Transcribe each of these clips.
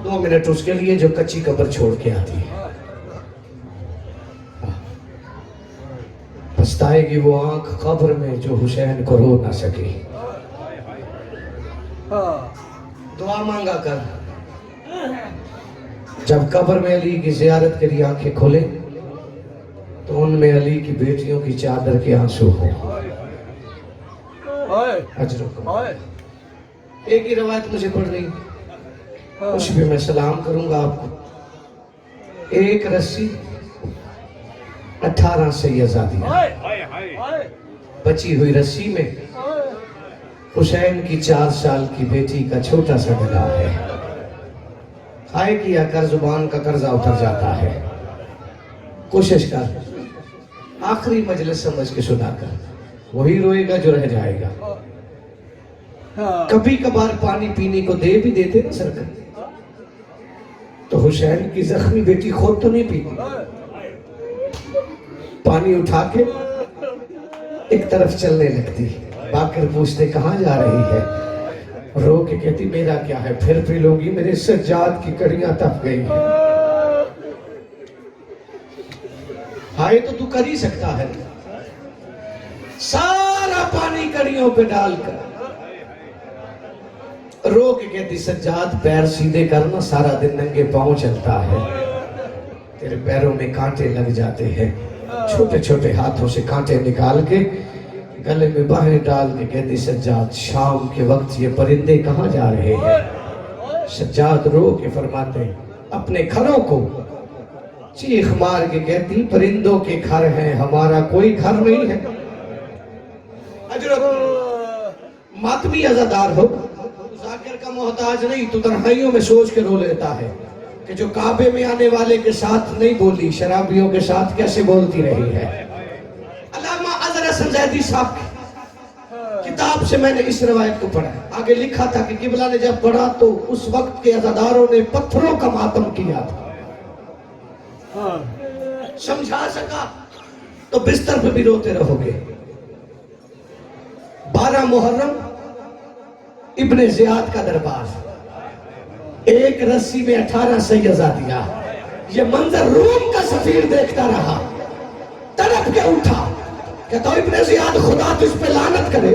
2 minute اس کے لیے جو کچی قبر چھوڑ کے آتی ہے. پچھتائے گی وہ آنکھ قبر میں جو حسین کو رو نہ سکی. دعا مانگا کر جب قبر میں علی کی زیارت کے لیے آنکھیں کھولے تو ان میں علی کی بیٹیوں کی چادر کے آنسو ہو. ایک ہی روایت مجھے پڑھ رہی اس پہ میں سلام کروں گا آپ کو. ایک رسی 18 سیدزادیاں، بچی ہوئی رسی میں حسین کی 4 سال کی بیٹی کا چھوٹا سا گلا ہے. ہائے کیا کر زبان کا قرضہ اتر جاتا ہے. کوشش کر آخری مجلس سمجھ کے سنا کر. وہی روئے گا جو رہ جائے گا. کبھی کبھار پانی پینے کو دے بھی دیتے نا سرکار تو حسین کی زخمی بیٹی خود تو نہیں پیتی. پانی اٹھا کے ایک طرف چلنے لگتی. باقر پوچھتے کہاں جا رہی ہے؟ رو کے کہتی میرا کیا ہے، پھر پی لوں گی، میرے سجاد کی کڑیاں تپ گئی ہیں. ہائے تو کر ہی سکتا ہے. سارا پانی کڑیوں پہ ڈال کر رو کے کہتی سجاد پیر سیدھے کرنا، سارا دن ننگے پاؤں چلتا ہے، تیرے پیروں میں کانٹے لگ جاتے ہیں. چھوٹے چھوٹے ہاتھوں سے کانٹے نکال کے گلے میں باہیں ڈال کے کہتی سجاد شام کے وقت یہ پرندے کہاں جا رہے ہیں؟ سجاد رو کے فرماتے اپنے گھروں کو. چیخ مار کے کہتی پرندوں کے گھر ہیں، ہمارا کوئی گھر نہیں ہے. ماتمی عزادار ہو، ذاکر کا محتاج نہیں. تو تنہائیوں میں سوچ کے رو لیتا ہے کہ جو کعبے میں آنے والے کے ساتھ نہیں بولی، شرابیوں کے ساتھ کیسے بولتی رہی ہے. علامہ اظہر حسن زیدی صاحب کی کتاب سے میں نے اس روایت کو پڑھا. آگے لکھا تھا کہ قبلہ نے جب پڑھا تو اس وقت کے عزاداروں نے پتھروں کا ماتم کیا تھا. سمجھا سکا تو بستر پہ بھی روتے رہو گے. 12 محرم ابن زیاد کا دربار، ایک رسی میں 18 سیدزادیاں. یہ منظر روم کا سفیر دیکھتا رہا، تڑپ کے اٹھا کہ تو ابن زیاد خدا تجھ پہ لعنت کرے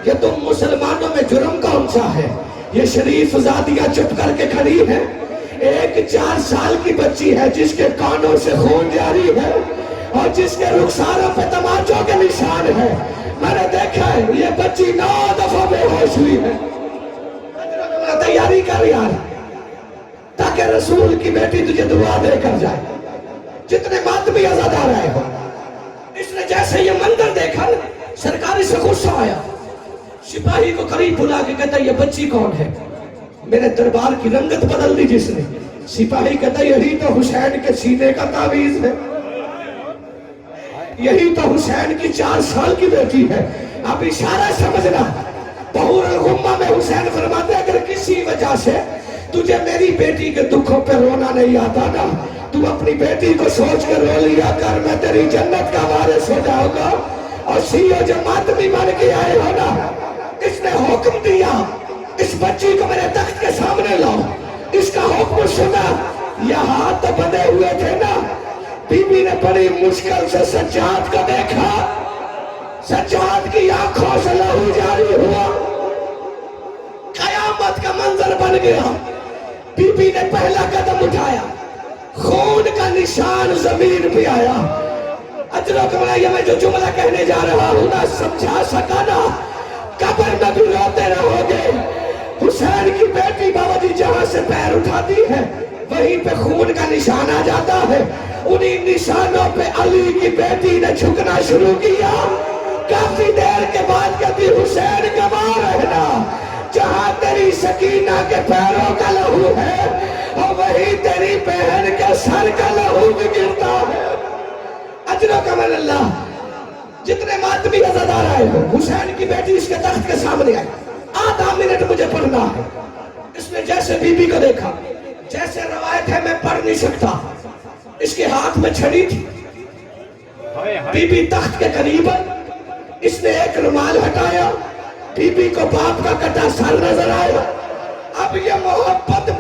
کہ تم مسلمانوں میں جرم کون سا ہے. یہ شریف زادیاں چپ کر کے کھڑی ہیں. ایک 4 سال کی بچی ہے جس کے کانوں سے خون جاری ہے اور جس کے رخساروں پہ تماچوں کے نشان ہے. میں نے دیکھا ہے یہ بچی 9 دفعہ بے ہوش ہوئی ہے. تیاری کر یار تاکہ رسول کی بیٹی تجھے دعا دے کر جائے. جتنے ماتمی عزادار آئے ہو، اس نے جیسے یہ منظر دیکھا سرکار سے غصہ آیا. سپاہی کو قریب بلا کے کہتا یہ بچی کون ہے؟ میرے دربار کی رنگت بدل دی جس نے. سپاہی کہتا یہی تو حسین کے سینے کا تعویذ ہے، یہی تو حسین کی 4 سال کی بیٹی ہے. اب اشارہ سمجھنا. بحور الغمہ میں حسین فرماتے اگر کسی وجہ سے تجھے میری بیٹی کے دکھوں پہ رونا نہیں آتا نا، تو اپنی بیٹی کو سوچ کے رو لیا کر، میں تیری جنت کا وارث ہو جاؤں گا. اور سیو جماعت بھی بن کے آئے ہو نا، اس نے حکم دیا اس بچی کو میرے تخت کے سامنے لاؤ. اس کا حکم سنا. یہ ہاتھ تو بندے ہوئے تھے نا. بی بی نے بڑی مشکل سے سجاد کو دیکھا. سجاد کی آنکھوں سے لہو جاری ہوا. قیامت کا منظر بن گیا. بی بی نے پہلا قدم اٹھایا، خون کا نشان زمین پہ آیا. اجروں کا یہ میں جو جملہ کہنے جا رہا ہوں نہ سمجھا سکا نا. قبر میں بھی روتے رہو گے. حسین کی بیٹی بابا جی جہاں سے پیر اٹھاتی ہے وہیں پہ خون کا نشان آ جاتا ہے. انہی نشانوں پہ علی کی بیٹی نے جھکنا شروع کیا. کافی دیر کے بعد کہتی حسین گواہ رہنا، جہاں تیری سکینہ کے پیروں کا لہو ہے اور وہی تیری بہن کے سر کا لہو بھی گرتا ہے. اجروں کا من اللہ. جتنے ماتمی عزادار آئے ہو، حسین کی بیٹی اس کے تخت کے سامنے آئی. آدھا منٹ مجھے پڑھنا ہے. اس نے جیسے بی بی کو دیکھا، جیسے روایت ہے میں پڑھ نہیں سکتا، اس کے ہاتھ میں چھڑی تھی. بی بی تخت کے قریب، اس نے ایک رومال ہٹایا. بی بی کو باپ کا کٹا سر نظر آیا. اب یہ محبت